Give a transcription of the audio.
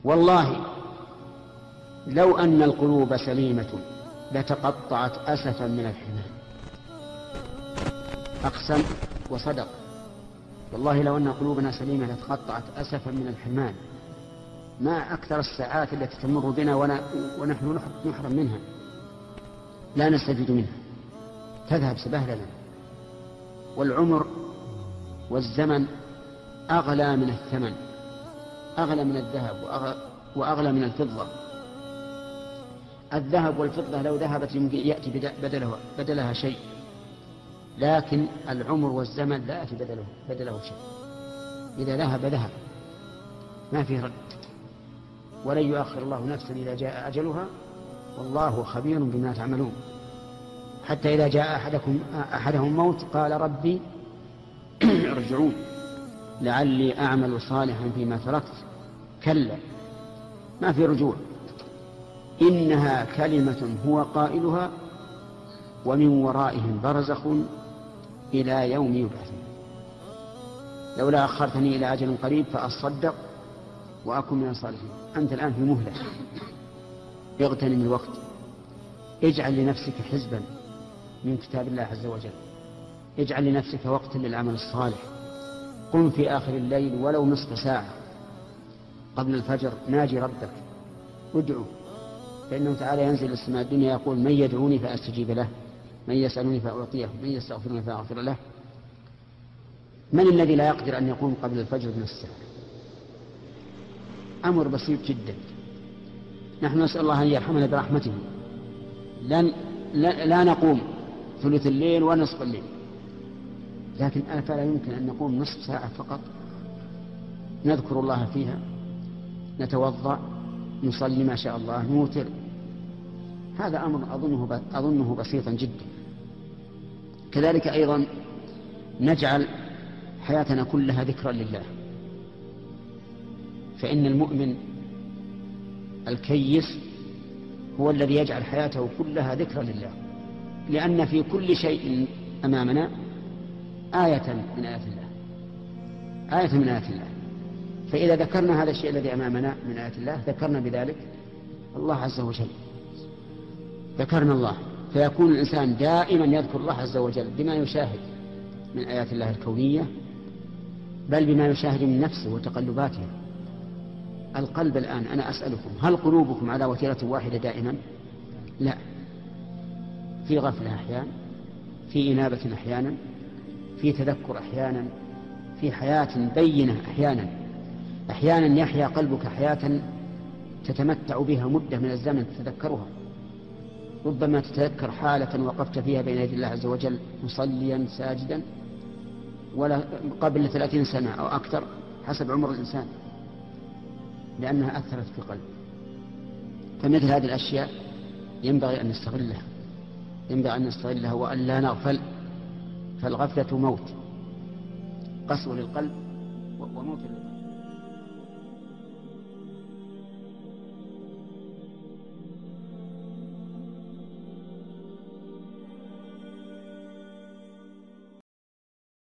والله لو أن القلوب سليمة لتقطعت أسفا من الحمام. أقسم وصدق، والله لو أن قلوبنا سليمة لتقطعت أسفا من الحرمان. ما أكثر الساعات التي تمر بنا ونحن نحرم منها، لا نستفيد منها، تذهب سبهللا. والعمر والزمن أغلى من الثمن، أغلى من الذهب وأغلى من الفضة. الذهب والفضة لو ذهبت يمكن يأتي بدلها شيء، لكن العمر والزمن لا يأتي بدله شيء. إذا ذهب ذهب، ما فيه رد، ولن يؤخر الله نفسا إذا جاء أجلها، والله خبير بما تعملون. حتى إذا جاء أحدهم موت قال ربي ارجعون لعلي أعمل صالحا فيما تركت، كلا ما في رجوع، إنها كلمة هو قائلها ومن ورائهم برزخ إلى يوم يبعثون. لولا أخرتني إلى أجل قريب فأصدق وأكن من الصالحين. أنت الآن في مهلة، اغتنم الوقت، اجعل لنفسك حزبا من كتاب الله عز وجل، اجعل لنفسك وقتا للعمل الصالح. قم في آخر الليل ولو نصف ساعة قبل الفجر، ناجي ربك، ادعو، فإنه تعالى ينزل السماء الدنيا يقول من يدعوني فأستجيب له، من يسألني فأعطيه، من يستغفرني فأغفر له. من الذي لا يقدر أن يقوم قبل الفجر بنصف ساعة؟ أمر بسيط جدا. نحن نسأل الله أن يرحمنا برحمته، لا نقوم ثلث الليل ونصف الليل، لكن أفلا يمكن أن نقوم نصف ساعة فقط، نذكر الله فيها، نتوضأ، نصلي ما شاء الله، نوتر. هذا أمر أظنه بسيطا جدا. كذلك أيضا نجعل حياتنا كلها ذكرا لله، فإن المؤمن الكيس هو الذي يجعل حياته كلها ذكرا لله، لأن في كل شيء أمامنا آية من آيات الله، آية من آيات الله. فإذا ذكرنا هذا الشيء الذي أمامنا من آيات الله ذكرنا بذلك الله عز وجل، ذكرنا الله، فيكون الإنسان دائما يذكر الله عز وجل بما يشاهد من آيات الله الكونية، بل بما يشاهد من نفسه وتقلباتها. القلب الآن أنا أسألكم، هل قلوبكم على وتيرة واحدة دائما؟ لا، في غفلة أحيانا، في إنابة أحيانا، في تذكر أحيانا، في حياة بينة أحيانا يحيا قلبك حياة تتمتع بها مدة من الزمن تتذكرها. ربما تتذكر حالة وقفت فيها بين يدي الله عز وجل مصليا ساجدا ولا قبل 30 سنة أو أكثر حسب عمر الإنسان، لأنها أثرت في قلبه. فمثل هذه الأشياء ينبغي أن نستغلها وأن لا نغفل، فالغفلة موت، قسوة للقلب وموت للقلب.